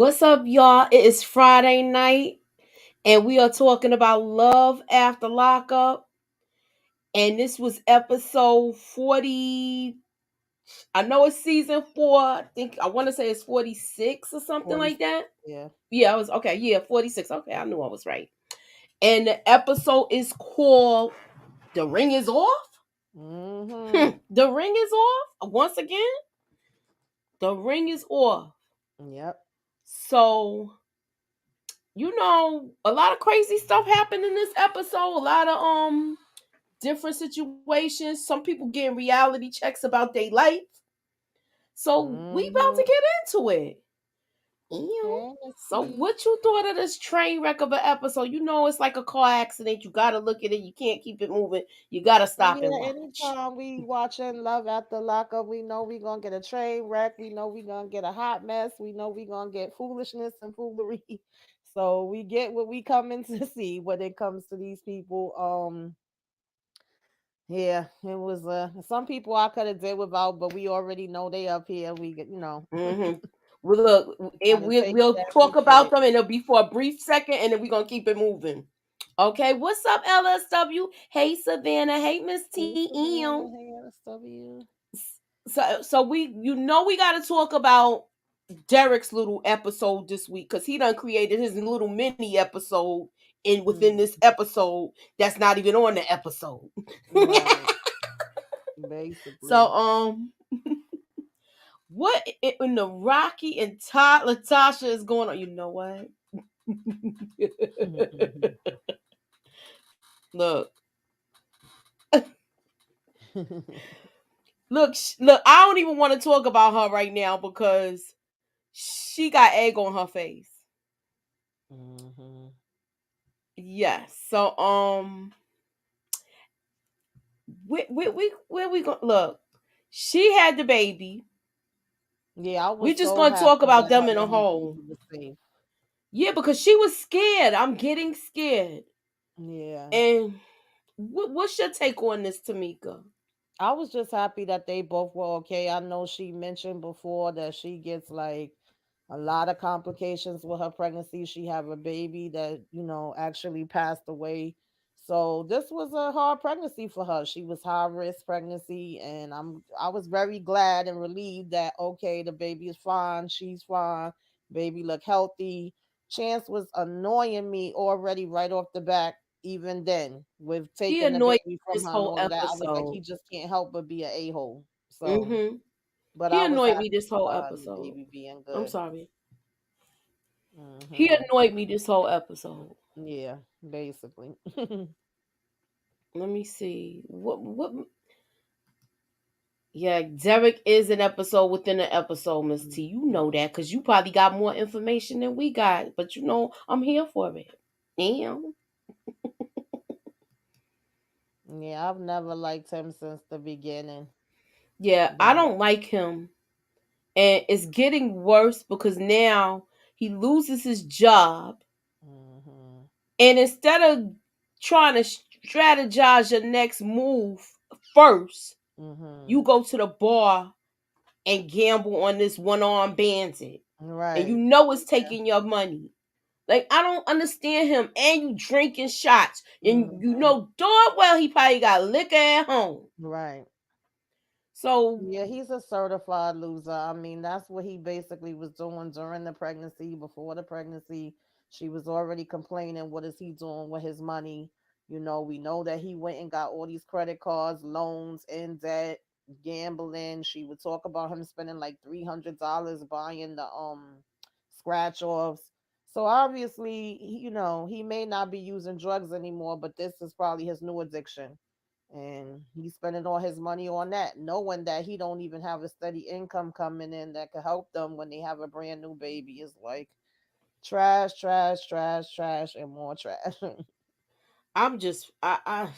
What's up, y'all? It is Friday night, and we are talking about love after lockup. And this was episode 40. I know it's season 4. I want to say it's 46 or something 40, like that. yeah. Yeah, I was okay. Yeah, 46. Okay, I knew I was right. And the episode is called The Ring is Off. Mm-hmm. The Ring is Off. Once again, the ring is off. Yep. So a lot of crazy stuff happened in this episode. A lot of different situations. Some people getting reality checks about their life. So we about Mm-hmm. to get into it. Ew. Okay, let's So see. what you thought of this train wreck of an episode? You know it's like a car accident. You gotta look at it. You can't keep it moving. You gotta stop and Yeah, watch. anytime we watching Love After Lockup, we know we gonna get a train wreck. We know we gonna get a hot mess. We know we gonna get foolishness and foolery. So we get what we coming to see when it comes to these people. Yeah, it was some people I could have did without, but we already know they up here. Mm-hmm. Well, look, Gotta take it we'll as talk we get about it. them and it'll be for a brief second and then we're gonna keep it moving. Okay, what's up, LSW? Hey, Savannah. Hey, Miss Hey, TM. Savannah. Hey, SW. So we got to talk about Derek's little episode this week because he done created his little mini episode in within Mm, this episode that's not even on the episode. right. So Basically. what in the Rocky and Todd Latasha is going on? You know what? look, look. I don't even want to talk about her right now because she got egg on her face. hmm Yes. So where we going? Look, she had the baby. Yeah, I We was just so gonna talk happy about that them her in a little whole. baby was safe. Yeah, because she was scared. I'm getting scared. Yeah. And what's your take on this, Tamika? I was just happy that they both were okay. I know she mentioned before that she gets like a lot of complications with her pregnancy. She have a baby that, actually passed away. So this was a hard pregnancy for her. She was high risk pregnancy, and I was very glad and relieved that okay, the baby is fine, she's fine, baby look healthy. Chance was annoying me already right off the back, even then, with He taking the annoyed baby me from this her and whole all of that. I was like, he episode. just can't help but be an a-hole. So, Mm-hmm. but He I was annoyed me happy this for whole her and the episode. baby being I'm good. sorry. He Hmm annoyed me this whole episode. Yeah, basically. Let me see. What Yeah, Derek is an episode within an episode, Miss T. You know that because you probably got more information than we got. But I'm here for it. Damn. Yeah, I've never liked him since the beginning. Yeah, I But don't like him. And it's getting worse because now he loses his job. hmm And instead of trying to strategize your next move first, hmm you go to the bar and gamble on this one armed bandit. And you right. know it's taking your money. Like I don't understand him. And you drinking shots. And you hmm know darn well he probably got liquor at home. Right. So Yeah, he's a certified loser. I mean, that's what he basically was doing during the pregnancy. Before the pregnancy, she was already complaining, what is he doing with his money? We know that he went and got all these credit cards, loans, in debt, gambling. She would talk about him spending like $300 buying the scratch offs. So obviously, he may not be using drugs anymore, but this is probably his new addiction, and he's spending all his money on that, knowing that he don't even have a steady income coming in that could help them when they have a brand new baby. It's like trash, trash, trash, trash, and more trash. I'm just I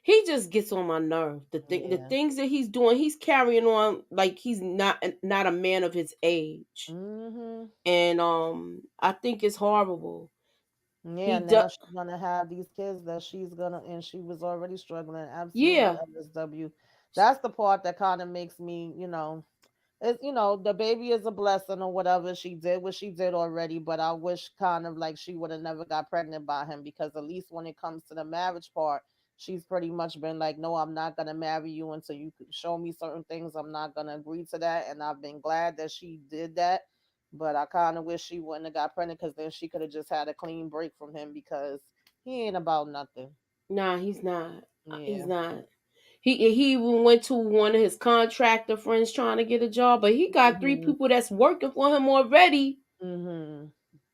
he just gets on my nerve. The Yeah. things that he's doing, he's carrying on like he's not a man of his age. hmm And I think it's horrible. Yeah, He does now she's gonna have these kids that she's gonna, and she was already struggling. Absolutely, yeah. LSW. That's the part that kind of makes me, it's, the baby is a blessing or whatever. She did what she did already, but I wish kind of like she would have never got pregnant by him, because at least when it comes to the marriage part, she's pretty much been like, no, I'm not gonna marry you until you show me certain things. I'm not gonna agree to that, and I've been glad that she did that. But I kind of wish she wouldn't have got pregnant, because then she could have just had a clean break from him, because he ain't about nothing. Nah, he's not. He's Yeah. not. He even went to one of his contractor friends trying to get a job, but he got three Hmm. people that's working for him already Hmm.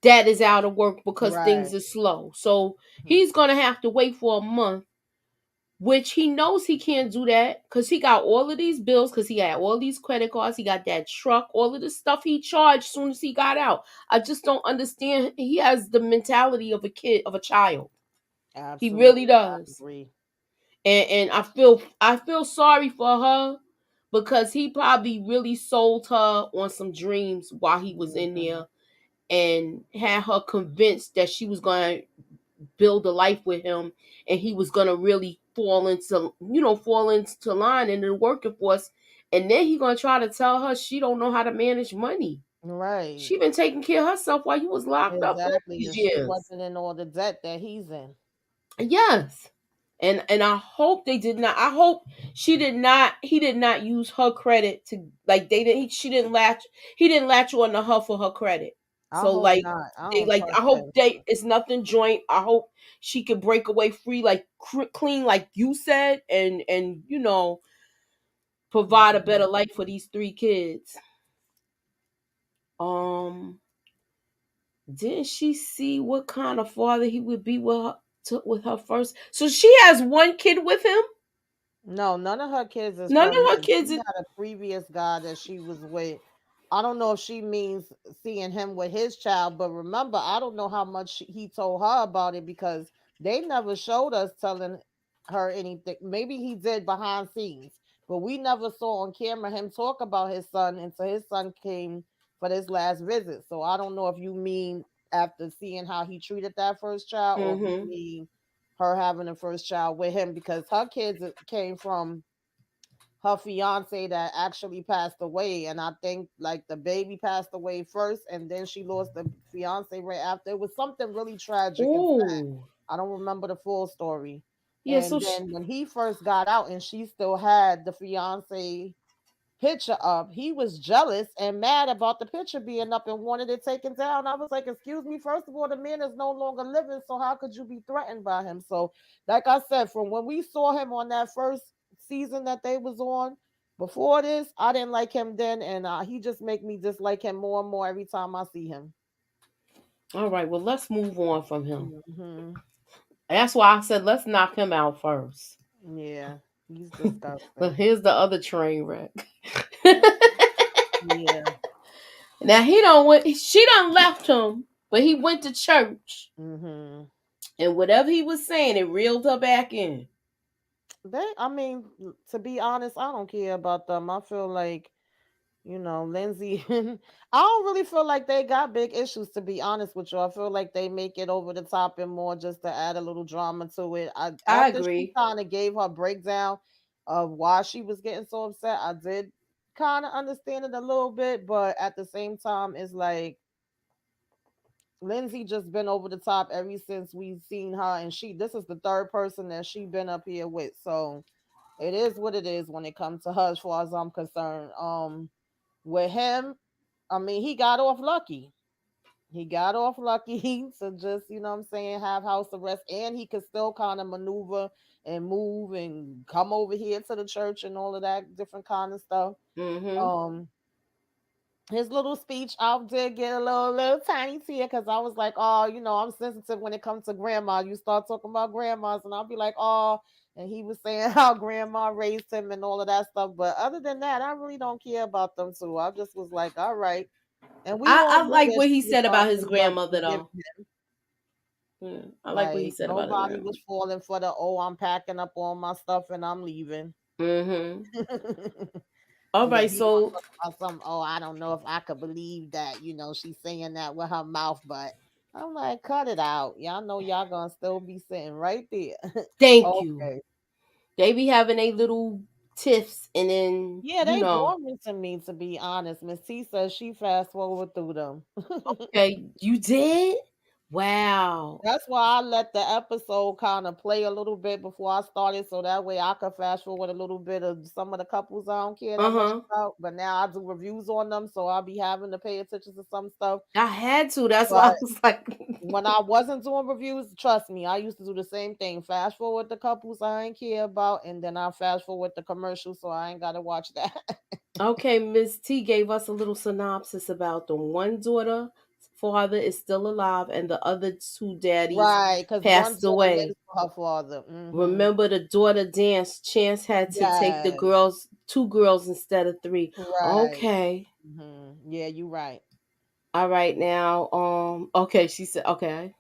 that is out of work because Right. things are slow. So Mhm. he's gonna have to wait for a month, which he knows he can't do that because he got all of these bills, because he had all these credit cards, he got that truck, all of the stuff he charged soon as he got out. I just don't understand. He has the mentality of a kid, of a child. He really Absolutely, I does. agree. And I feel sorry for her because he probably really sold her on some dreams while he was in Mhm. there and had her convinced that she was going to build a life with him and he was going to really fall into line into the working force, and then he going to try to tell her she don't know how to manage money. Right. She been taking care of herself while you was locked up all Exactly. these And she years. wasn't in all the debt that he's in. Yes. And I hope they did not. I hope she did not. He did not use her credit to, like, they didn't. She didn't latch. He didn't latch on to her for her credit. I So hope like not. I they don't like. I trust hope him. they. It's nothing joint. I hope she could break away free, like clean, like you said, and provide a better Mhm. life for these three kids. Um, didn't she see what kind of father he would be with her first? So she has one kid with him. No, none of her kids is None from of her him. kids. She had a previous guy that she was with. I don't know if she means seeing him with his child, but remember, I don't know how much he told her about it, because they never showed us telling her anything. Maybe he did behind scenes, but we never saw on camera him talk about his son until his son came for this last visit. So I don't know if you mean after seeing how he treated that first child, or if you Mm-hmm. mean her having a first child with him, because her kids came from her fiance that actually passed away. And I think like the baby passed away first, and then she lost the fiance right after. It was something really tragic and sad. Oh, I don't remember the full story. yeah. And then when he first got out and she still had the fiance picture up, he was jealous and mad about the picture being up and wanted it taken down. I was like, excuse me, first of all, the man is no longer living, so how could you be threatened by him? So, like I said, from when we saw him on that first season that they was on, before this, I didn't like him then, and he just make me dislike him more and more every time I see him. all right. Well, let's move on from him. Hmm. That's why I said let's knock him out first. Yeah, he's But disgusting. here's the other train wreck. Yeah. Now he don't went. She done left him, but he went to church, Hmm. and whatever he was saying, it reeled her back in. I mean, to be honest, I don't care about them. I feel like, Lindsay, I don't really feel like they got big issues, to be honest with you. I feel like they make it over the top and more just to add a little drama to it. I After she agree. kind of gave her breakdown of why she was getting so upset, I did kind of understand it a little bit, but at the same time, it's like Lindsay just been over the top ever since we've seen her, and this is the third person that she been up here with. So it is what it is when it comes to her, as far as I'm concerned. With him, I mean, he got off lucky. He got off lucky to just, you know what I'm saying, have house arrest, and he could still kind of maneuver and move and come over here to the church and all of that different kind of stuff. Mm-hmm. Um, his little speech out did get a little tiny tear, because I was like, oh, I'm sensitive when it comes to grandma. You start talking about grandmas, and I'll be like, oh. And he was saying how grandma raised him and all of that stuff. But other than that, I really don't care about them two. I just was like, all right. And we all I knew like that what she he was said gonna about his end up grandmother forgiving though. him. Yeah, I like what he Like said about his nobody was grandmother. falling for the, oh, I'm packing up all my stuff and I'm leaving. Mm-hmm. All And then right, he gonna so talk about some, oh, I don't know if I could believe that, she's saying that with her mouth, but I'm like, cut it out. Y'all know y'all gonna still be sitting right there. thank you. Okay. They be having a little tiffs, and then Yeah, they boring to me, to be honest. Miss T says she fast forward through them. okay, you did. Wow. That's why I let the episode kind of play a little bit before I started, so that way I could fast forward a little bit of some of the couples I don't care Uh that much huh. about. But now I do reviews on them, so I'll be having to pay attention to some stuff. I had to. That's why I But was like, when I wasn't doing reviews, trust me, I used to do the same thing. Fast forward the couples I ain't care about, and then I fast forward the commercials, so I ain't gotta watch that. okay, Miss T gave us a little synopsis about the one daughter father is still alive and the other two daddies Right, because one passed daughter away. lives for her father. Hmm. Remember the daughter dance? Chance had to take the Yes, girls, two girls instead of three. right. Okay. Yeah, you right. All right now. Okay, she said okay.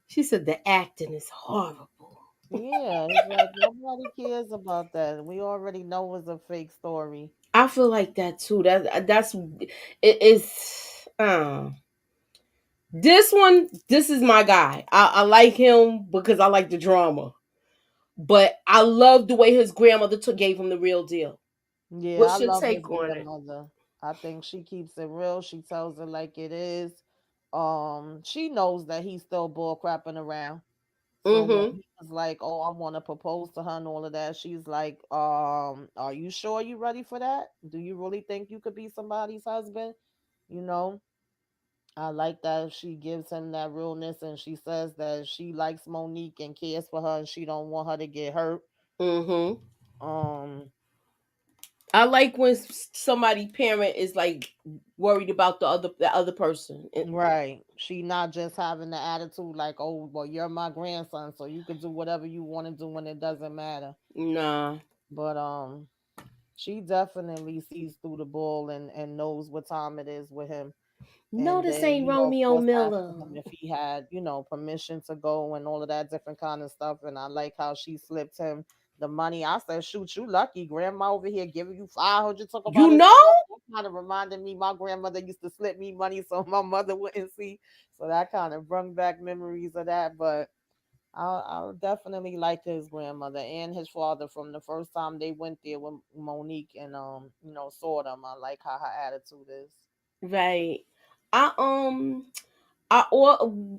She said the acting is horrible. Yeah, it's like nobody cares about that. We already know it's a fake story. I feel like that too. That's it is this one, this is my guy. I like him because I like the drama. But I love the way his grandmother gave him the real deal. Yeah, I What's your love his take on it? grandmother. I think she keeps it real. She tells it like it is. She knows that he's still bull crapping around. So when Mm-hmm. he was like, "Oh, I want to propose to her," and all of that, she's like, are you sure you ready for that? Do you really think you could be somebody's husband?" You know, I like that she gives him that realness, and she says that she likes Monique and cares for her, and she don't want her to get hurt. Mm-hmm. Um, I like when somebody parent is like worried about the other person. right. She not just having the attitude like, "Oh, well, you're my grandson, so you can do whatever you want to do, and it doesn't matter." Nah. But she definitely sees through the bull and knows what time it is with him. No, And this then, ain't of Romeo course, asking him Miller. if he had, permission to go and all of that different kind of stuff. And I like how she slipped him the money. I said, "Shoot, you lucky. Grandma over here giving you 500. Talk You about his know? money." That kind of reminded me, my grandmother used to slip me money so my mother wouldn't see. So that kind of brought back memories of that. But I'll definitely like his grandmother and his father from the first time they went there with Monique and saw them. I like how her attitude is. Right. I or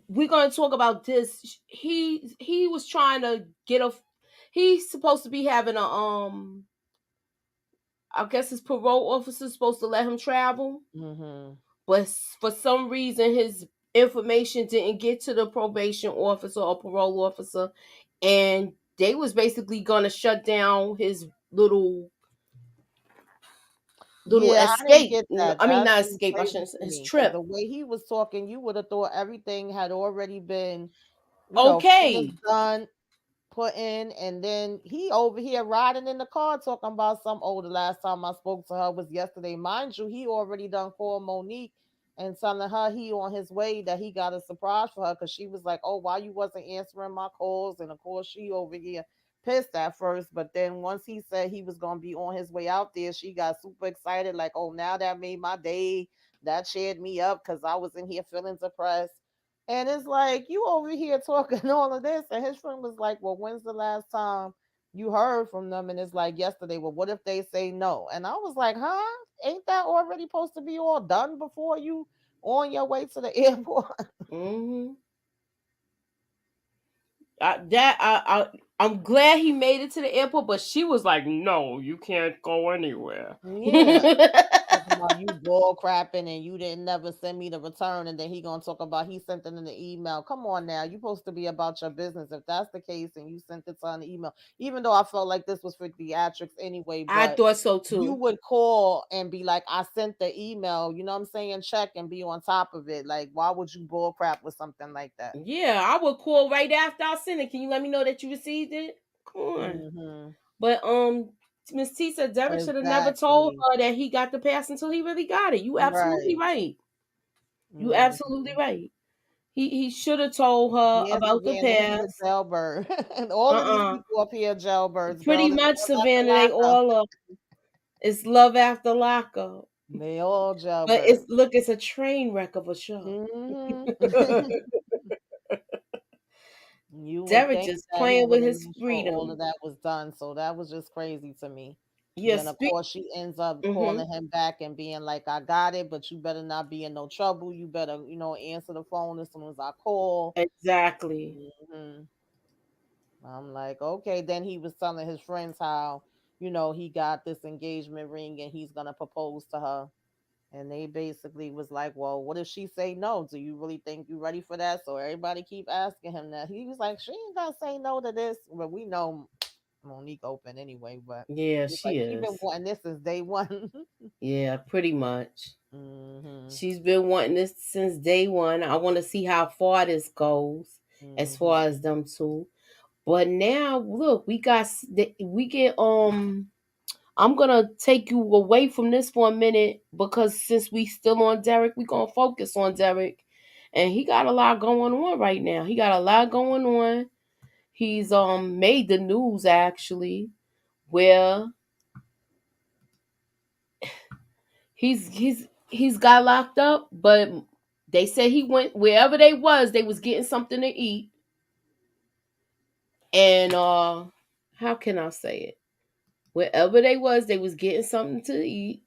we're gonna talk about this. He was trying to get a. He's supposed to be having a I guess his parole officer supposed to let him travel, Hmm. but for some reason his information didn't get to the probation officer or parole officer, and they was basically gonna shut down his little Yeah, I didn't escape. get that. I mean, That not seemed escape. I crazy shouldn't say to his me because trip. the way he was talking, you would have thought everything had already been, finished, Okay. done, put in, and then he over here riding in the car talking about some. Oh, the last time I spoke to her was yesterday. Mind you, he already done called Monique and telling her he on his way, that he got a surprise for her, because she was like, "Oh, why you wasn't answering my calls?" And of course she over here pissed at first, but then once he said he was gonna be on his way out there, she got super excited, like, "Oh, now that made my day. That cheered me up because I was in here feeling depressed." And it's like, you over here talking all of this. And his friend was like, "Well, when's the last time you heard from them?" And it's like, "Yesterday." "Well, what if they say no?" And I was like, huh? Ain't that already supposed to be all done before you on your way to the airport? Hmm. I'm glad he made it to the airport, but she was like, "No, you can't go anywhere." Yeah. Talking about you bull crapping and you didn't never send me the return, and then he gonna talk about he sent it in the email. Come on now, you supposed to be about your business. If that's the case and you sent it on the email, even though I felt like this was for theatrics anyway, I but thought so you too. would call and be like, "I sent the email," you know what I'm saying? Check and be on top of it. Like, why would you bull crap with something like that? Yeah, I would call right after I sent it. Can you let me know that you received it? Come on. Hmm. But Miss T said Derek should have never told Exactly. her that he got the pass until he really got it. You absolutely Right. right. You absolutely Hmm. right. He should have told her Yeah, about the Savannah, he's a pass. jailbird. And all of these Uh-uh. people up here are jailbirds, Pretty girl. It's much, all after Savannah, they lockup. all are. It's love after lockup. They all But jailbirds. it's a train wreck of a show. Hmm. You would Derek think just that he playing would with have his made sure all of freedom. that was done. So that was just crazy to me. Then Yes. of course she ends up Mm-hmm. calling him back and being like, "I got it, but you better not be in no trouble. You better, answer the phone as soon as I call." Exactly. hmm I'm like, okay. Then he was telling his friends how, he got this engagement ring and he's gonna propose to her. And they basically was like, "Well, what if she say no? Do you really think you ready for that?" So everybody keep asking him that. He was like, "She ain't gonna say no to this." But we know Monique open anyway. But Yeah, he was like, she "She been is. wanting this since day one." Yeah, pretty much. hmm She's been wanting this since day one. I want to see how far this goes as far hmm as them two. But now, look, we get I'm gonna take you away from this for a minute because since we still on Derek, we gonna focus on Derek, and he got a lot going on right now. He got a lot going on. He's made the news actually, where he's got locked up, but they said he went wherever they was getting something to eat, and how can I say it? Wherever they was getting something to eat,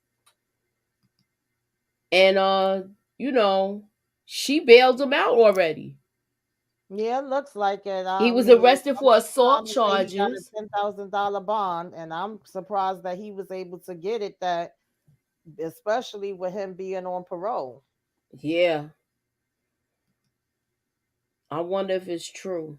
and you know, she bailed him out already. Yeah, it looks like it. He I was mean, arrested some of for them assault trying to say he got a charges. $10,000 bond, and I'm surprised that he was able to get it. That especially with him being on parole. Yeah, I wonder if it's true.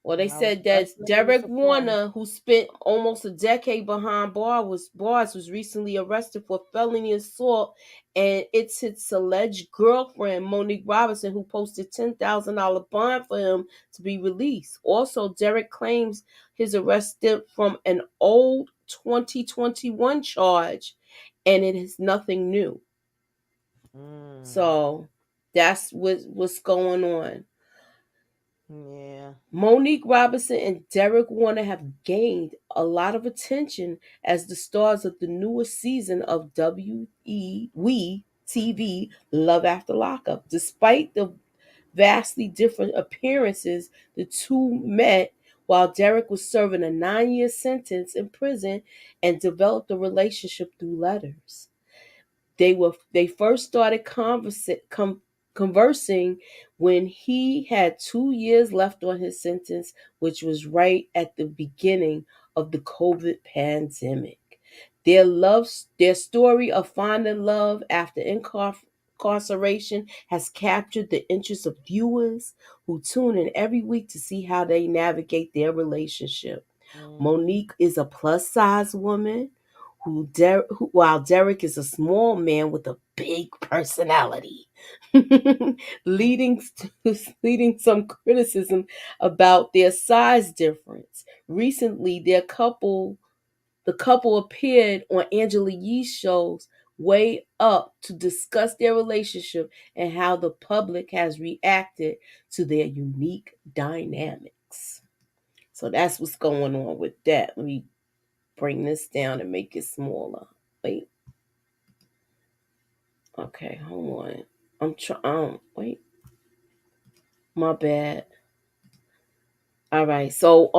Well, they And I was said that definitely Derek surprised. Warner, who spent almost a decade behind bars, was recently arrested for felony assault, and it's his alleged girlfriend Monique Robinson who posted $10,000 bond for him to be released. Also, Derek claims his arrest stemmed from an old 2021 charge, and it is nothing new. Mm, So that's what's going on. yeah. Monique Robinson and Derek Warner have gained a lot of attention as the stars of the newest season of WE TV Love After Lockup. Despite the vastly different appearances, the two met while Derek was serving a 9-year sentence in prison and developed a relationship through letters. They first started conversing when he had 2 years left on his sentence, which was right at the beginning of the COVID pandemic. Their story of finding love after incarceration has captured the interest of viewers who tune in every week to see how they navigate their relationship. hmm Monique is a plus size woman while Derek is a small man with a big personality, leading leading some criticism about their size difference. Recently, the couple appeared on Angela Yee's shows Way Up to discuss their relationship and how the public has reacted to their unique dynamics. So that's what's going on with that. Let me bring this down and make it smaller. Wait. Okay, hold on. I'm trying. Wait. My bad. All right. So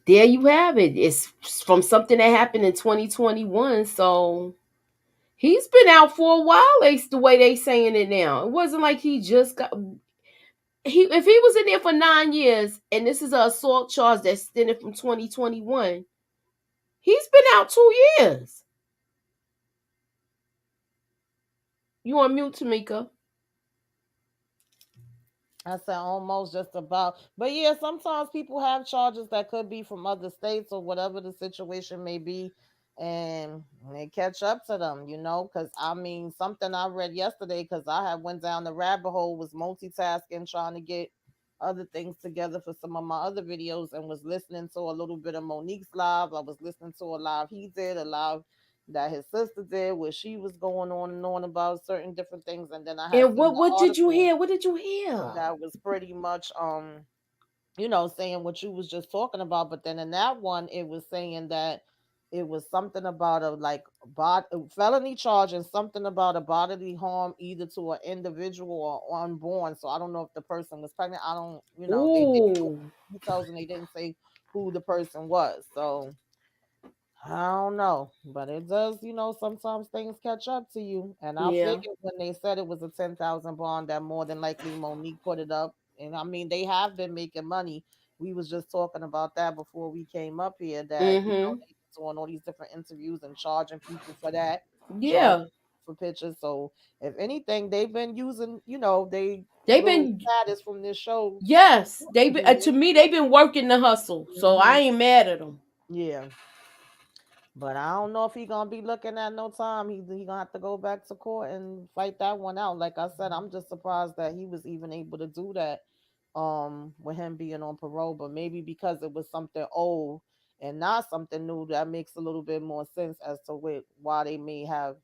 there you have it. It's from something that happened in 2021. So he's been out for a while. It's the way they saying it now. It wasn't like he just got. If he was in there for 9 years and this is an assault charge that extended from 2021, he's been out 2 years. You on mute, Tamika? I said almost just about. But yeah, sometimes people have charges that could be from other states or whatever the situation may be. And they catch up to them, because I mean, something I read yesterday, because I had went down the rabbit hole, was multitasking, trying to get other things together for some of my other videos, and was listening to a little bit of Monique's live. I was listening to a live he did, a live that his sister did, where she was going on and on about certain different things. And then I had And seen what the what did you article hear? What did you hear? that was pretty much saying what you was just talking about. But then in that one, it was saying that it was something about a like felony charge and something about a bodily harm either to an individual or unborn. So I don't know if the person was pregnant. I don't, they didn't go Ooh. into details and they didn't say who the person was. So I don't know, but it does, sometimes things catch up to you. And I Yeah. figured when they said it was a 10,000 bond, that more than likely Monique put it up. And I mean, they have been making money. We was just talking about that before we came up here. That Mm-hmm. they doing all these different interviews and charging people for that, charging Yeah. for pictures. So if anything, they've been using, they They've little been status from this show. yes. They've been, Mhm, to me they've been working the hustle. So I mhm. ain't mad at them. Yeah. But I don't know if he gonna be looking at no time. He gonna have to go back to court and fight that one out. Like I said, I'm just surprised that he was even able to do that. With him being on parole, but maybe because it was something old and not something new, that makes a little bit more sense as to why they may have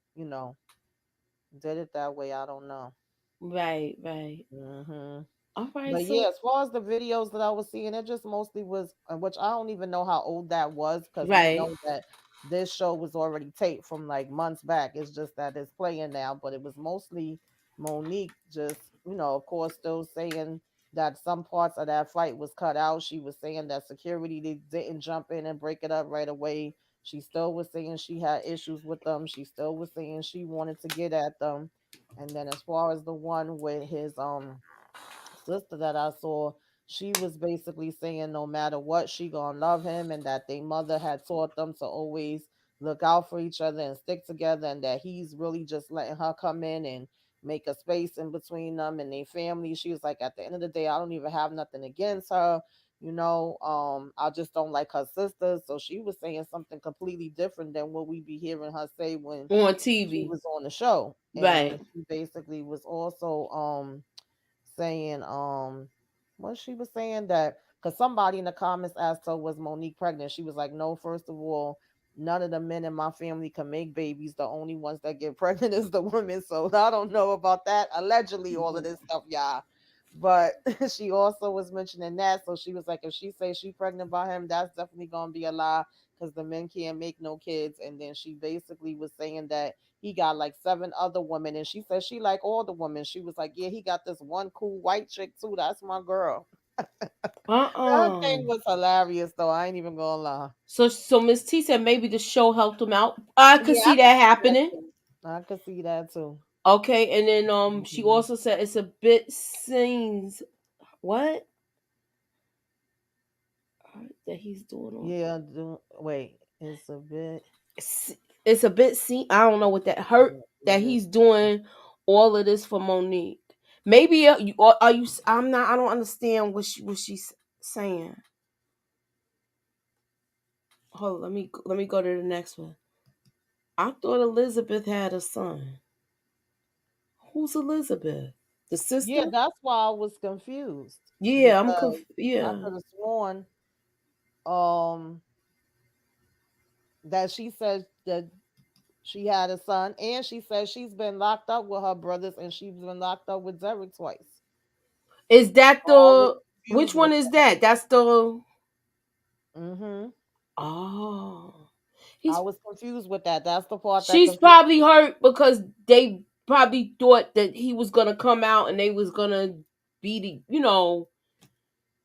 did it that way. I don't know. Right. Right. Hmm. All right. But yeah, So as far as the videos that I was seeing, it just mostly was, which I don't even know how old that was because we right. know that this show was already taped from like months back. It's just that it's playing now, but it was mostly Monique just, of course, still saying that some parts of that fight was cut out. She was saying that security they didn't jump in and break it up right away. She still was saying she had issues with them. She still was saying she wanted to get at them. And then as far as the one with his sister that I saw, she was basically saying no matter what, she gonna love him, and that their mother had taught them to always look out for each other and stick together, and that he's really just letting her come in and make a space in between them and their family. She was like, at the end of the day, I don't even have nothing against her. I just don't like her sister. So she was saying something completely different than what we be hearing her say when On she TV. was on the show. And then Right. she basically was also saying what she was saying that because somebody in the comments asked her was Monique pregnant. She was like, no, first of all, none of the men in my family can make babies. The only ones that get pregnant is the women. So I don't know about that. Allegedly, all of this stuff, y'all. But she also was mentioning that. So she was like, if she says she pregnant by him, that's definitely gonna be a lie because the men can't make no kids. And then she basically was saying that he got like seven other women, and she said she like all the women. She was like, yeah, he got this one cool white chick too. That's my girl. That Uh-uh. thing was hilarious though. I ain't even gonna lie. So Miss T said maybe the show helped him out. I could Yeah, I see could that see that happening. too. I could see that too. Okay, and then she Mhm. also said it's a bit scenes what that he's doing on Yeah, wait, it's a bit. it's a bit seen. I don't know what that hurt that Let he's doing all of this for Monique. Maybe you are you? I'm not. I don't understand what she's saying. Hold on, let me go to the next one. I thought Elizabeth had a son. Who's Elizabeth? The Yeah, sister? that's why I was confused Yeah, because I yeah. could have sworn um that she said that she had a son, and she says she's been locked up with her brothers, and she's been locked up with Derek twice. Is that So I was the which confused one with is that? That's the that. oh. I He's was confused with that. That's the part that she's confused. probably hurt because they probably thought that he was gonna come out and they was gonna be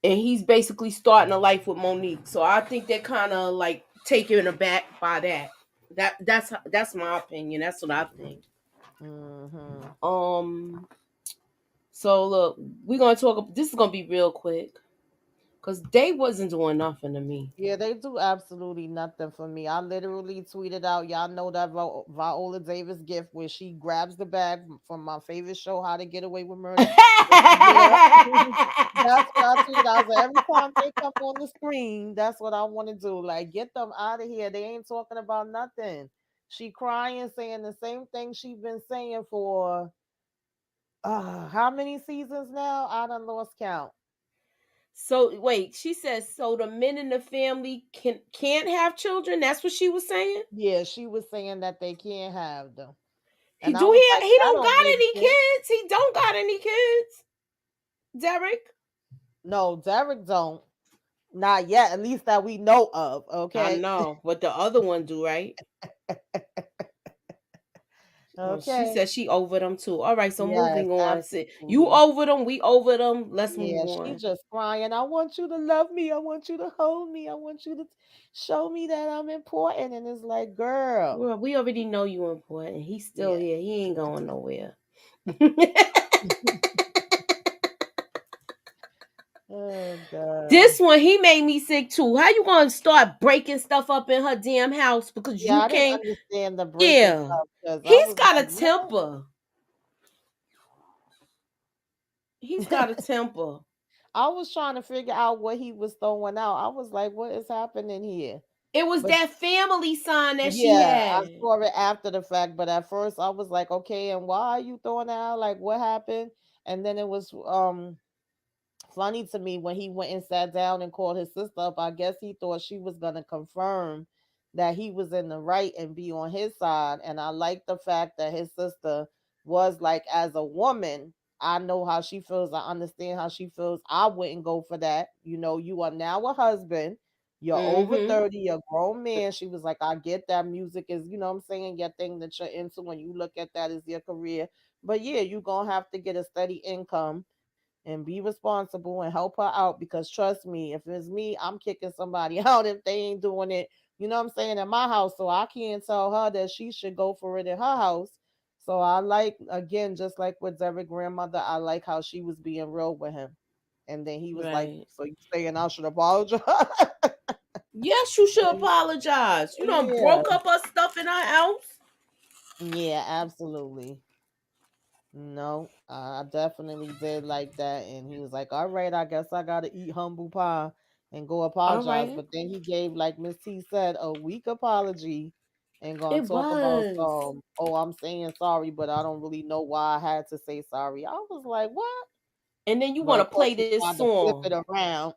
and he's basically starting a life with Monique. So I think they're kind of like taken aback by that. That's my opinion. That's what I think. Hmm. Um. So look, we're gonna talk. This is gonna be real quick because they wasn't doing nothing to me. Yeah, they do absolutely nothing for me. I literally tweeted out, y'all know that Viola Davis gift where she grabs the bag from my favorite show, How to Get Away with Murder. And she get up. That's what I tweeted. I was like, every time they come on the screen, that's what I want to do. Like, get them out of here. They ain't talking about nothing. She crying, saying the same thing she been saying for how many seasons now? I done lost count. So wait, she says so the men in the family can't have children. That's what she was saying. Yeah, she was saying that they can't have them. He And I do was like, he that don't don't got make any sense. kids. He don't got any kids. Derek. No, Derek don't. Not yet, at least that we know of. I Okay. know. What the other one do, right? She Okay. said she over them too. All right, so Yes, moving on. You absolutely. over them, we over them. Let's move Yeah, she on. just crying. I want you to love me. I want you to hold me. I want you to show me that I'm important. And it's like, girl. Well, we already know you important. He's still Yeah. here. He ain't going nowhere. Oh God. This one, he made me sick too. How you gonna start breaking stuff up in her damn house because Yeah, you I didn't can't? understand the breaking Yeah, stuff because I he's was got a like, temper. He's got a what? temper. I was trying to figure out what he was throwing out. I was like, what is happening here? It was But that family sign that she yeah, I had. saw it after the fact. But at first, I was like, okay, and why are you throwing that out? Like, what happened? And then it was funny to me when he went and sat down and called his sister up. I guess he thought she was going to confirm that he was in the right and be on his side. And I like the fact that his sister was like, as a woman, I know how she feels. I understand how she feels. I wouldn't go for that. You know, you are now a husband. You're over Mm-hmm. 30, you're a grown man. She was like, I get that music is, you know what I'm saying, your thing that you're into when you look at that as your career. But yeah, you're going to have to get a steady income and be responsible and help her out because trust me, if it's me, I'm kicking somebody out if they ain't doing it, you know what I'm saying, in my house. So I can't tell her that she should go for it in her house. So I like, again, just like with Derek's grandmother, I like how she was being real with him. And then he was like, Right. so you saying I should apologize? Yes, you should apologize. You don't Yeah. broke up her stuff in her house. Yeah, absolutely. No, I definitely did like that. And he was like, all right, I guess I got to eat humble pie and go All apologize. right. But then he gave, like Miss T said, a weak apology and going to It talk about was. some, oh, I'm saying sorry, but I don't really know why I had to say sorry. I was like, what? And then you But want to of course, play he this tried to flip it song. around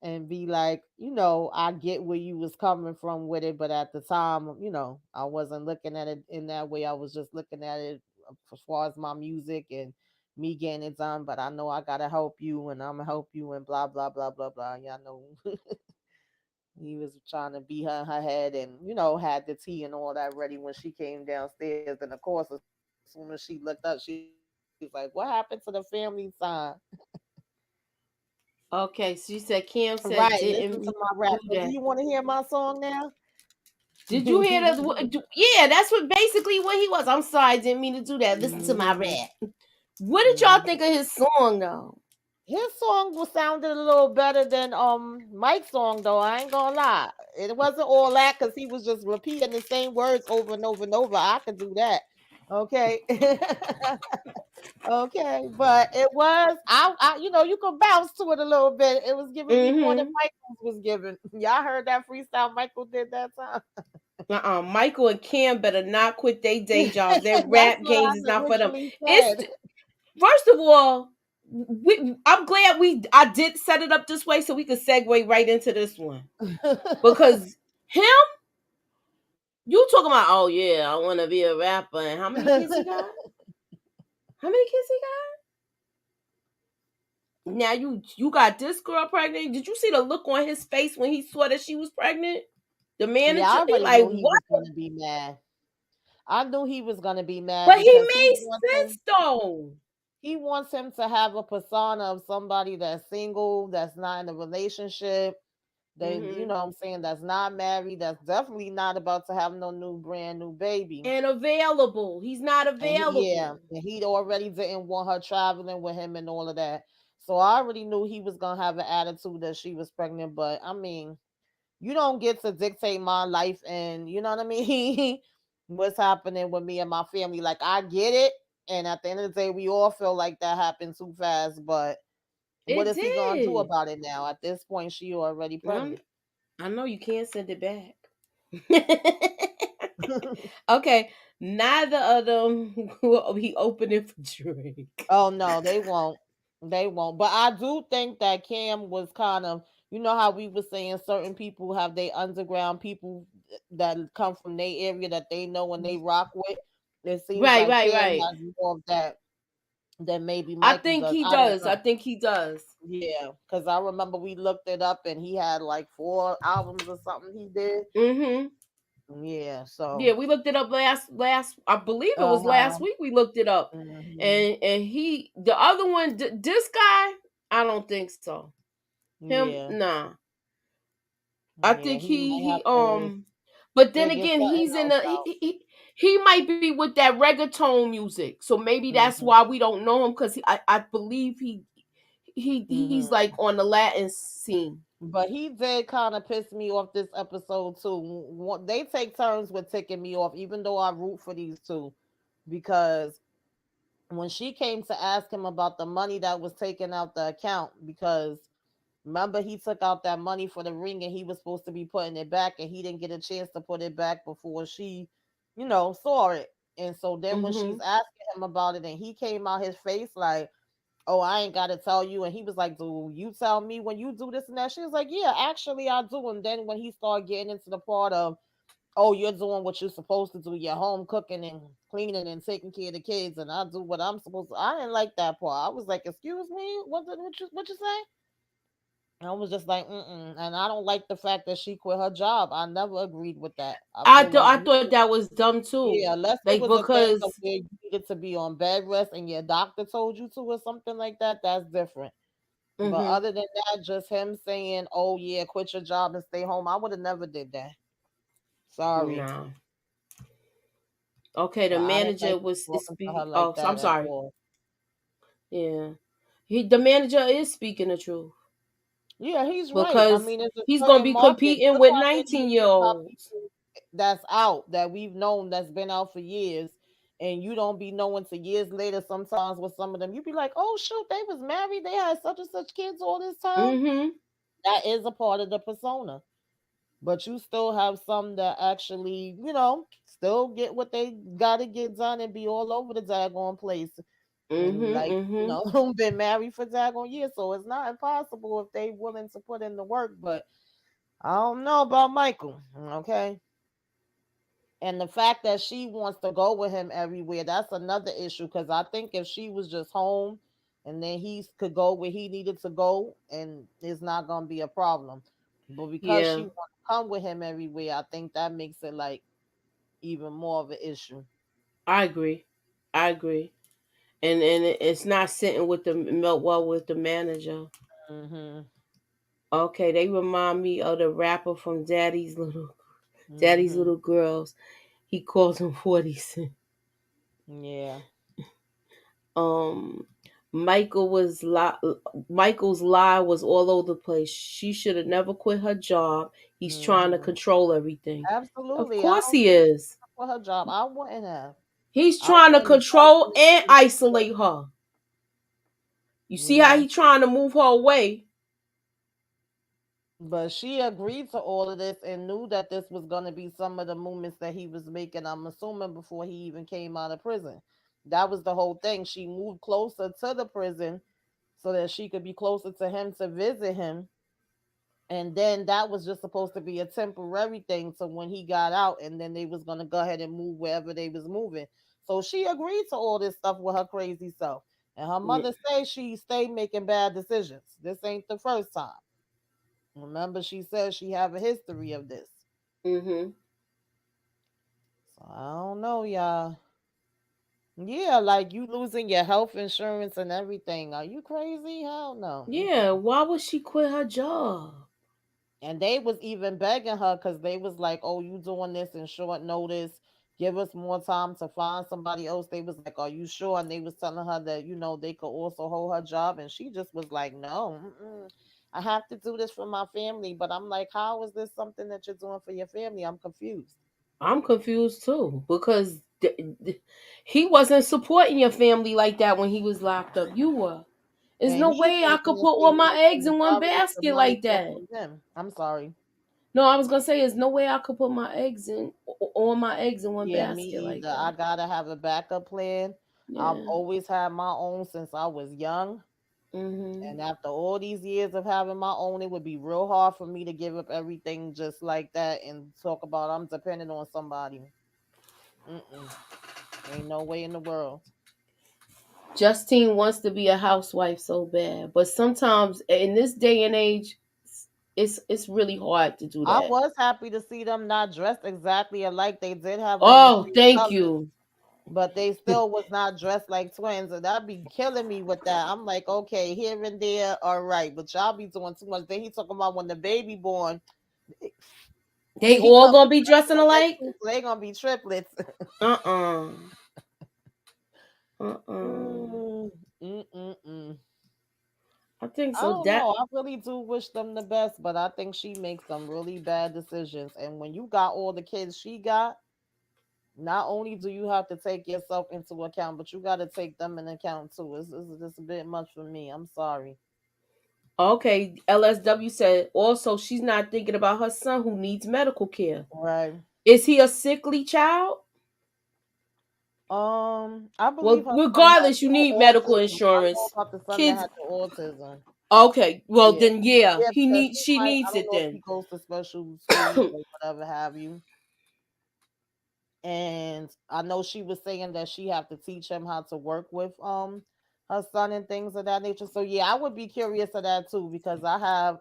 and be like, I get where you was coming from with it, but at the time, I wasn't looking at it in that way. I was just looking at it as far as my music and me getting it done. But I know I gotta help you, and I'm gonna help you, and blah blah blah blah blah. Yeah, I know he was trying to be her in her head, and had the tea and all that ready when she came downstairs. And of course, as soon as she looked up, she's like, "What happened to the family side?" Okay, she said Cam Right. said Listen to didn't my mean rap. to So do do you that. want to hear my song now? Did you hear that? Yeah, that's what basically what he was. I'm sorry, I didn't mean to do that. Listen to my Mhm, rap. What did y'all mhm. think of his song though? His song was sounded a little better than Mike's song though. I ain't gonna lie. It wasn't all that because he was just repeating the same words over and over and over. I could do that. Okay. Okay. But it was you could bounce to it a little bit. It was giving me more than Mm-hmm. Michael's was giving. Y'all heard that freestyle Michael did that time. Michael and Cam better not quit their day jobs. Their That's rap what I games is not for them. originally It's said. first of all, I'm glad I did set it up this way so we could segue right into this one because him, you talking about? Oh yeah, I want to be a rapper. And how many kids he got? How many kids he got? Now you got this girl pregnant. Did you see the look on his face when he saw that she was pregnant? The Yeah, I manager, he already like knew he what? was gonna be mad. I knew he was gonna be mad But he because he made wants sense him. though. He wants him to have a persona of somebody that's single, that's not in a relationship. You Hmm. know what I'm saying, that's not married, that's definitely not about to have no new brand new baby. And available. He's not Yeah, available. and he already didn't want her traveling with him and all of that. So I already knew he was gonna have an attitude that she was pregnant. But I mean, you don't get to dictate my life and you know what I mean what's happening with me and my family. Like I get it, and at the end of the day we all feel like that happened too fast, but what It is he gonna do did. about it now? At this point she already Um, pregnant. I know you can't send it back. Okay, neither of them will be opening for Drake. Oh no, they won't, but I do think that Cam was kind of, how we were saying certain people have they underground people that come from their area that they know and they rock with. It seems Right, like right, Cam right. has more of that. than maybe I Michael think does. he I don't does. I know. think he does. Yeah, because I remember we looked it up and he had like 4 albums or something he did. Mm-hmm. Yeah, so Yeah, we looked it up last. I believe it was uh-huh. last week. We looked it up, Hmm. and he the other one, this guy, I don't think so. Him, Yeah. nah. I Yeah, think he might have he to but then figure again, something he's in else the out. he might be with that reggaeton music, so maybe that's Hmm. why we don't know him because I believe he's Hmm. like on the Latin scene. But he did kind of piss me off this episode too. They take turns with ticking me off, even though I root for these two, because when she came to ask him about the money that was taken out the account, because remember he took out that money for the ring and he was supposed to be putting it back and he didn't get a chance to put it back before she, saw it. And so then when she's Mm-hmm. asking him about it and he came out his face like, oh, I ain't got to tell you. And he was like, do you tell me when you do this and that? She was like, yeah, actually I do. And then when he started getting into the part of, oh, you're doing what you're supposed to do. You're home cooking and cleaning and taking care of the kids, and I do what I'm supposed to. I didn't like that part. I was like, excuse me, what you say? I was just like, mm-mm. And I don't like the fact that she quit her job. I never agreed with that. I feel like I thought that was dumb too, yeah, unless it like was a thing of because where you needed to be on bed rest and your doctor told you to or something like that, that's different. But mm-hmm. other than that, just him saying, "Oh yeah, quit your job and stay home," I would have never did that. Sorry, No. Okay, but the I didn't manager like was is talking to her speak. like Oh, so I'm that at sorry. all. Yeah, the manager is speaking the truth Yeah, he's right. I because mean, it's a he's gonna certain be market. competing Look with how many 19-year hip hop olds. people that's out that we've known that's been out for years, and you don't be knowing to years later. Sometimes with some of them, you be like, "Oh shoot, they was married. They had such and such kids all this time." Mm-hmm. That is a part of the persona. But you still have some that actually, still get what they gotta get done and be all over the daggone place. And Mm-hmm. like, Mm-hmm. been married for daggone years. So it's not impossible if they willing to put in the work. But I don't know about Michael. Okay. And the fact that she wants to go with him everywhere, that's another issue. Because I think if she was just home and then he could go where he needed to go, and it's not gonna be a problem. But because she Yeah, want to come with him everywhere, I think that makes it like even more of an issue. I agree. I agree. And it's not sitting with the melt well with the manager. Mm-hmm. Okay, they remind me of the rapper from Daddy's Mm-hmm. Little Girls. He calls him 40 Cent. Yeah. Um, Michael was Michael's lie was all over the place. She should have never quit her job. He's trying to Mm-hmm. control everything. Of Absolutely. I course don't he think is. for her job. I wouldn't have. He's I trying to wouldn't control and definitely. isolate her. You see how Yeah. he trying to move her away? But she agreed to all of this and knew that this was going to be some of the movements that he was making, I'm assuming, before he even came out of prison. That was the whole thing. She moved closer to the prison so that she could be closer to him to visit him. And then that was just supposed to be a temporary thing. So when he got out, and then they was going to go ahead and move wherever they was moving. So she agreed to all this stuff with her crazy self. And her Yeah. mother says she stayed making bad decisions. This ain't the first time. Remember, she says she have a history of this. Mhm. So I don't know, y'all. Yeah, like you losing your health insurance and everything. Are you crazy? Hell no. Yeah. Mm-mm. Why would she quit her job? And they was even begging her because they was like, "Oh, you doing this in short notice? Give us more time to find somebody else." They was like, "Are you sure?" And they was telling her that they could also hold her job, and she just was like, "No, mm-mm. I have to do this for my family." But I'm like, "How is this something that you're doing for your family?" I'm confused. I'm confused too because he wasn't supporting your family like that when he was locked up. You were. There's And no he way I was could gonna put all say my the eggs in one majority of the basket money like came that. from him. I'm sorry. No, I was gonna say there's no way I could put my eggs in all my eggs in one Yeah, me basket like either. I that. gotta have a backup plan. I've Yeah. always had my own since I was young. Mhm. And after all these years of having my own, it would be real hard for me to give up everything just like that and talk about I'm dependent on somebody. Mm-mm. Ain't no way in the world. Justine wants to be a housewife so bad, but sometimes in this day and age, it's really hard to do I that. was happy to see them not dressed exactly alike. They did have on the Oh, same thank colors, you. but they still was not dressed like twins, and that'd be killing me with that. I'm like, okay, here and there, all right, but y'all be doing too much. Then he talking about when the baby born, They he all coming gonna be dressing dressed like alike? two, so they gonna be triplets. Uh-uh. Uh-uh. Mm, mm. I think I so. don't That know. I really do wish them the best, but I think she makes some really bad decisions. And when you got all the kids she got, not only do you have to take yourself into account, but you got to take them in account too. It's just a bit much for me. I'm sorry. okay, LSW said also she's not thinking about her son who needs medical care. Right. Is he a sickly child? I believe Well, her son has regardless, you the need medical autism. I know insurance. about the son that Kids, had the autism. okay. Well, Yeah. then yeah, Yeah, he because needs. he She might, I needs don't it know if he then. goes to special schools or whatever have you. And I know she was saying that she have to teach him how to work with her son and things of that nature. So yeah, I would be curious of that too because I have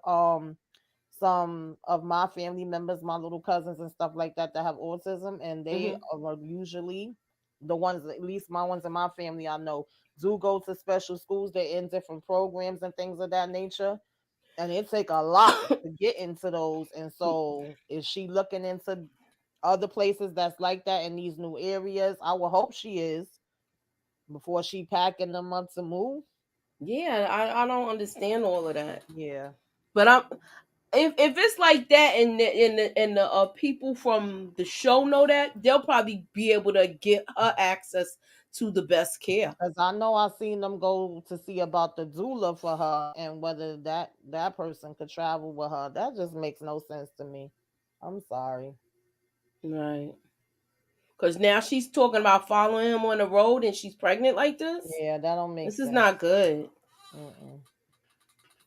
some of my family members, my little cousins and stuff like that have autism, and they Hmm. are usually the ones, at least my ones in my family I know, do go to special schools. They're in different programs and things of that nature, and it take a lot to get into those. And so is she looking into other places that's like that in these new areas? I would hope she is before she packing them up to move. Yeah, I don't understand all of that. Yeah, But I'm if it's like that and the people from the show know that, they'll probably be able to get her access to the best care. because I know I seen them go to see about the doula for her and whether that person could travel with her. That just makes no sense to me. I'm sorry. Right. Because now she's talking about following him on the road and she's pregnant like this. Yeah, that don't make This is sense. not good. Mm-mm.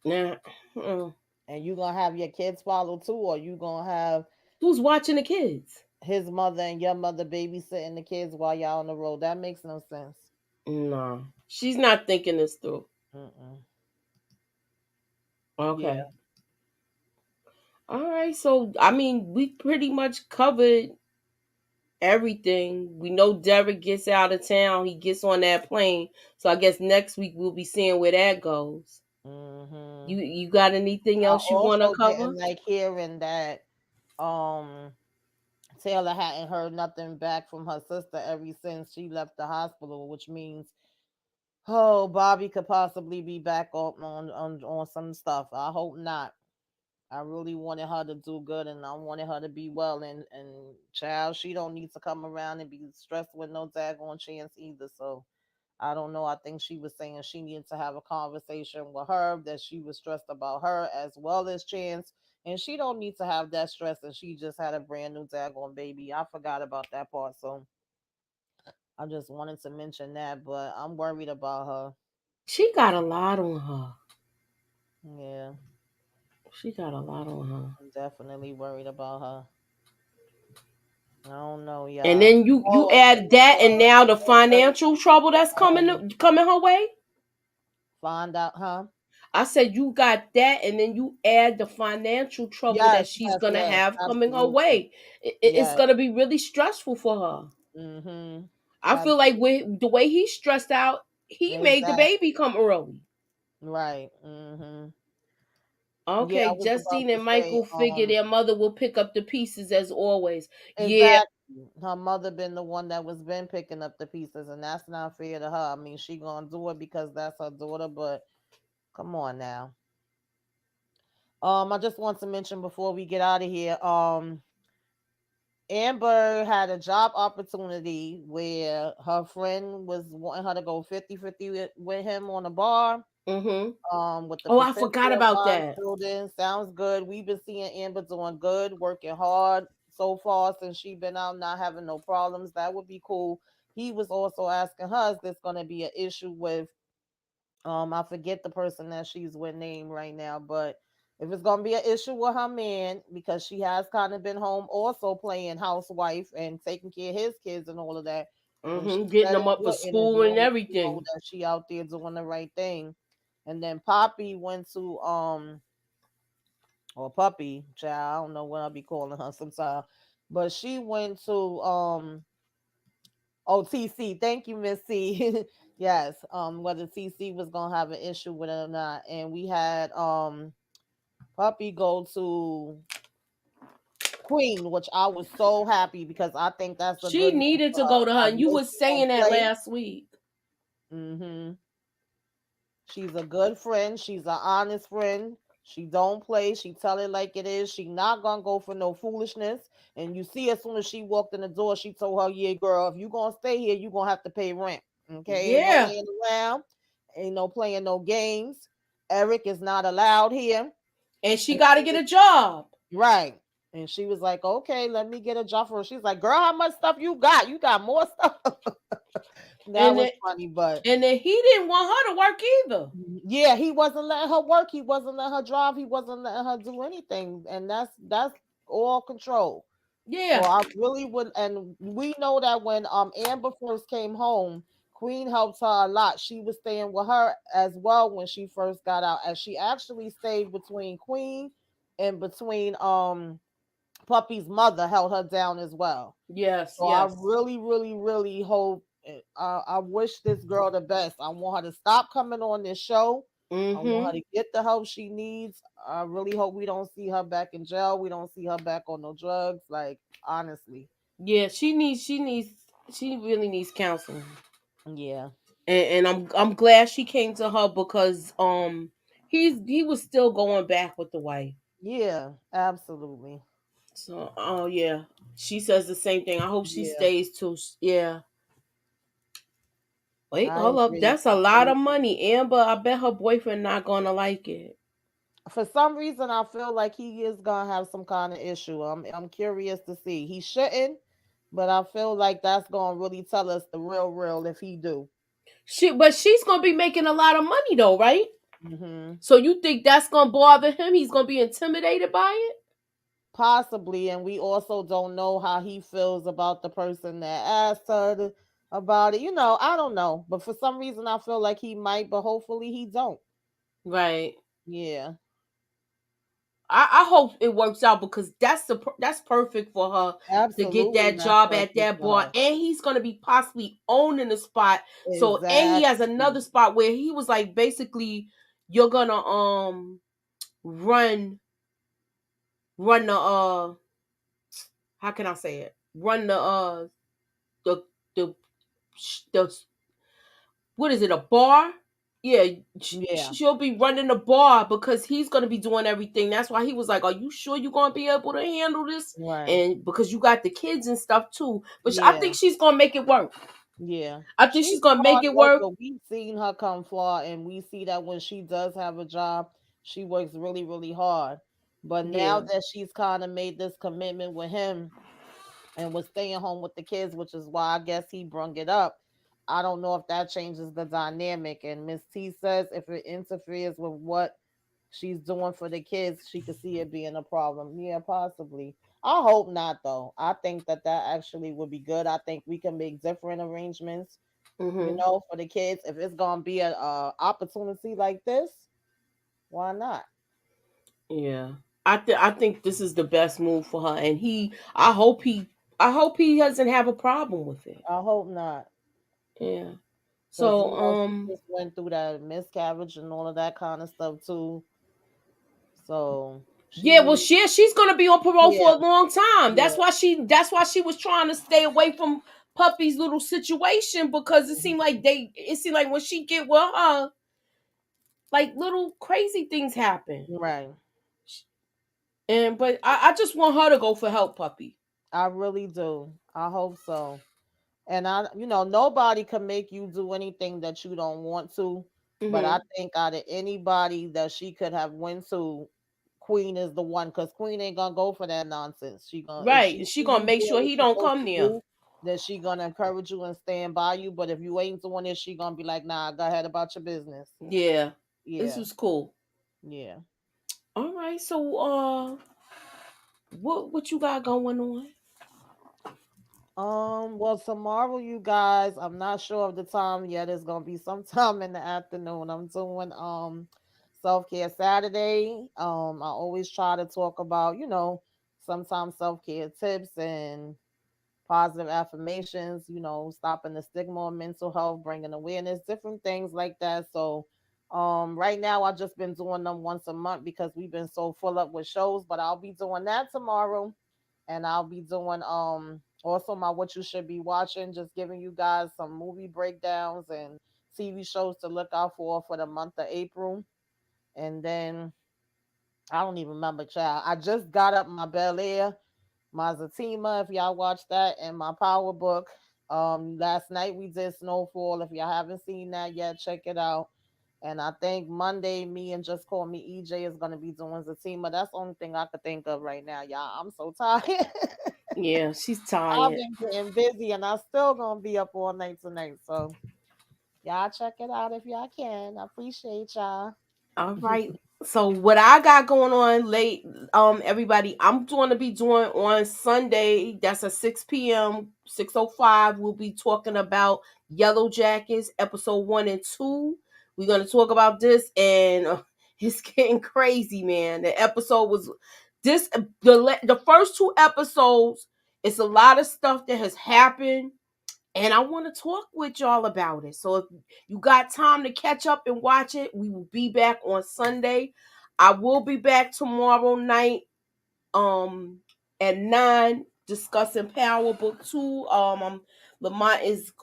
Nah. Mm. And you gonna have your kids follow too, or you gonna have Who's watching the kids? his mother and your mother babysitting the kids while y'all on the road? That makes no sense. No. She's not thinking this through. Mm-mm. Yeah. Okay. All right. So, I mean, we pretty much covered everything. We know Derek gets out of town. He gets on that plane. So, I guess next week we'll be seeing where that goes. Hmm. You got anything I else you want to also cover? didn't like hearing that um Taylor hadn't heard nothing back from her sister ever since she left the hospital, which means Bobby could possibly be back on some stuff. I hope not. I really wanted her to do good and I wanted her to be well, and child, she don't need to come around and be stressed with no daggone chance either. So I don't know. I think she was saying she needed to have a conversation with her that she was stressed about her as well as Chance. And she don't need to have that stress and she just had a brand new daggone baby. I forgot about that part. So I just wanted to mention that, but I'm worried about her. She got a lot on her. Yeah, She got a lot on her. I'm definitely worried about her. I don't know, And y'all. then you Oh, add that and now the Amber, financial trouble that's um, coming her way. find out, huh? I said you got that, and then you add the financial trouble Yes, that she's yes, gonna yes, have coming her absolutely. way. It's Yes. gonna be really stressful for her. Mm-hmm. I feel like with the way he's stressed out, he made the Exactly. baby come early. Right. Mm-hmm. Yeah, I Okay, was about Justine to and say, Michael figure their mother will pick up the pieces as always. Yeah, exactly. Her mother been the one that was been picking up the pieces, and that's not fair to her. I mean, she gonna do it because that's her daughter, but come on now. I just want to mention before we get out of here, Amber had a job opportunity where her friend was wanting her to go 50-50 with him on a bar, mm-hmm. with the Oh, I percentage forgot of about bonds that. building. Sounds good. We've been seeing Amber doing good, working hard so far since she been out, not having no problems. That would be cool. He was also asking her, is this gonna be an issue with I forget the person that she's with name right now, but if it's gonna be an issue with her man, because she has kind of been home also playing housewife and taking care of his kids and all of that, And she Getting said them it up for wouldn't as school and long as you know everything. that she out there doing the right thing. And then Poppy went to or Puppy, child, I don't know what I'll be calling her sometimes. But she went to TC. Thank you, Miss C. Yes. Whether TC was gonna have an issue with it or not. And we had Puppy go to Queen, which I was so happy because I think that's a She good move needed for to go to her. her, I and you know was she don't saying that play. last week. Hmm. She's a good friend. She's an honest friend. She don't play. She tell it like it is. She not gonna go for no foolishness. And you see, as soon as she walked in the door, she told her, "Yeah, girl, if you gonna stay here, you gonna have to pay rent. Okay, ain't no Yeah, laying around. Ain't no playing no games. Eric is not allowed here." and she And got to she get was a job. right. And she was like, "Okay, let me get a job for her." She's like, "Girl, how much stuff you got? You got more stuff." That And was then, funny, but and then he didn't want her to work either. yeah, he wasn't letting her work. He wasn't letting her drive. He wasn't letting her do anything, and that's all control. So Yeah, I really would, and we know that when Amber first came home, Queen helped her a lot. She was staying with her as well when she first got out, and she actually stayed between Queen and between Puppy's mother held her down as well. yes, So I yes. really, really, really hope. I wish this girl the best. I want her to stop coming on this show. I want her Mm-hmm. to get the help she needs. I really hope we don't see her back in jail. We don't see her back on no drugs. Like honestly, Yeah, she really needs counseling. yeah, And I'm glad she came to her because he was still going back with the wife. yeah, absolutely, So oh yeah, she says the same thing. I hope she yeah. stays too. Yeah. Wait, I hold up. agree That's a lot of completely. money, Amber. I bet her boyfriend not gonna like it. For some reason, I feel like he is gonna have some kind of issue. I'm curious to see. He shouldn't, but I feel like that's gonna really tell us the real if he do. But she's gonna be making a lot of money though, right? Hmm. So you think that's gonna bother him? He's gonna be intimidated by it? Possibly, and we also don't know how he feels about the person that asked her about it. I don't know, but for some reason, I feel like he might, but hopefully, he don't. Right. Yeah, I hope it works out because that's perfect for her to get absolutely, that that's job at perfect that for bar, her. and he's gonna be possibly owning the spot. So and he has Exactly. another spot where he was like basically you're gonna run the how can I say it? Run the the the what is it, a bar? Yeah, Yeah, she'll be running the bar because he's going to be doing everything. That's why he was like, "Are you sure you're going to be able to handle this?" right. And because you got the kids and stuff too. But I Yeah, think she's going to make it work. yeah. I think She's she's going to a make hard it work. worker. We've seen her come far, and we see that when she does have a job, she works really, really hard. But now Yeah. that she's kind of made this commitment with him, and was staying home with the kids, which is why I guess he brung it up. I don't know if that changes the dynamic. And Miss T says if it interferes with what she's doing for the kids, she could see it being a problem. Yeah, possibly. I hope not, though. I think that actually would be good. I think we can make different arrangements, Mhm. for the kids. If it's gonna be a opportunity like this, why not? Yeah. I think this is the best move for her, and I hope he doesn't have a problem with it. I hope not. Yeah. Because So she just went through that miscarriage and all of that kind of stuff too. So she yeah, well, needs, she's gonna be on parole for yeah, a long time. yeah, That's why she was trying to stay away from Puppy's little situation because it seemed like when she get with her, like little crazy things happen. right. And but I just want her to go for help, Puppy. I really do. I hope so. And nobody can make you do anything that you don't want to. But I Hmm. think out of anybody that she could have went to, Queen is the one because Queen ain't gonna go for that nonsense. She gonna if Right, she and she see gonna you make doing sure what he you're don't supposed come to there. do, then she gonna encourage you and stand by you. But if you ain't doing it, she gonna be like, nah, go ahead about your business. Yeah, this Yeah, was cool. yeah. All right, so what you got going on? Well, tomorrow, you guys, I'm not sure of the time yet. It's gonna be sometime in the afternoon. I'm doing self care Saturday. I always try to talk about, sometimes self care tips and positive affirmations, stopping the stigma on mental health, bringing awareness, different things like that. So, right now I've just been doing them once a month because we've been so full up with shows, but I'll be doing that tomorrow, and I'll be doing also my what you should be watching, just giving you guys some movie breakdowns and TV shows to look out for the month of April. And then I don't even remember, child. I just got up my Bel Air, my Zatima, if y'all watched that, and my Power Book. Last night we did Snowfall. If y'all haven't seen that yet, check it out. And I think Monday, me and Just Call Me EJ is gonna be doing Zatima. That's the only thing I could think of right now, y'all. I'm so tired. Yeah, she's I've tired. been getting busy, and I'm still gonna be up all night tonight. So y'all check it out if y'all can. I appreciate y'all. All right. So what I got going on late, everybody, I'm going to be doing on Sunday. That's at 6 p.m. 6:05. We'll be talking about Yellow Jackets, episode 1 and 2. We're gonna talk about this, and it's getting crazy, man. The episode was this the first two episodes. It's a lot of stuff that has happened, and I want to talk with y'all about it. So if you got time to catch up and watch it, we will be back on Sunday. I will be back tomorrow night at 9 discussing Power Book 2. Lamont is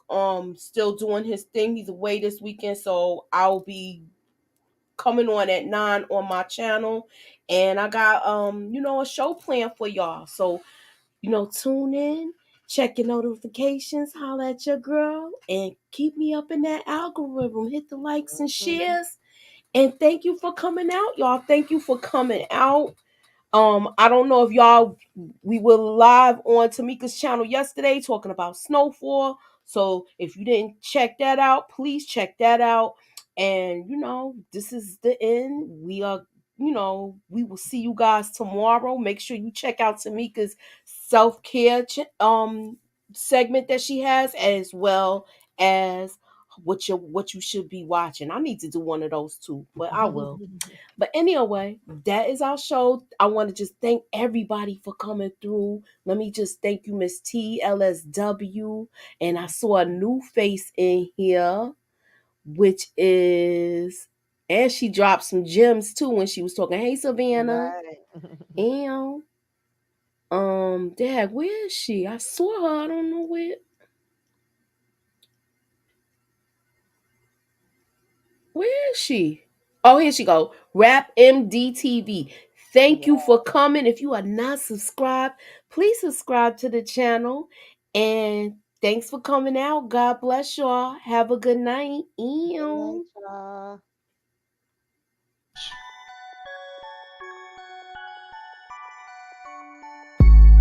still doing his thing. He's away this weekend, so I'll be coming on at 9 on my channel. And I got a show plan for y'all. So tune in, check your notifications, holla at your girl, and keep me up in that algorithm. Hit the likes and Mhm. shares. And thank you for coming out, y'all. Thank you for coming out. I don't know if y'all we were live on Tamika's channel yesterday talking about snowfall. So if you didn't check that out, please check that out. And this is the end. We will see you guys tomorrow. Make sure you check out Tamika's self-care segment that she has, as well as what you should be watching. I need to do one of those too, but I will. But anyway, that is our show. I want to just thank everybody for coming through. Let me just thank you, Miss TLSW. And I saw a new face in here, which is, and she dropped some gems too when she was talking. Hey, Savannah. Right. And Dad, where is she? I saw her. I don't know where is she? Oh, here she go. Rap MDTV. Thank Yeah. you for coming. If you are not subscribed, please subscribe to the channel. And thanks for coming out. God bless y'all. Have a good night. Good night, Ew. y'all.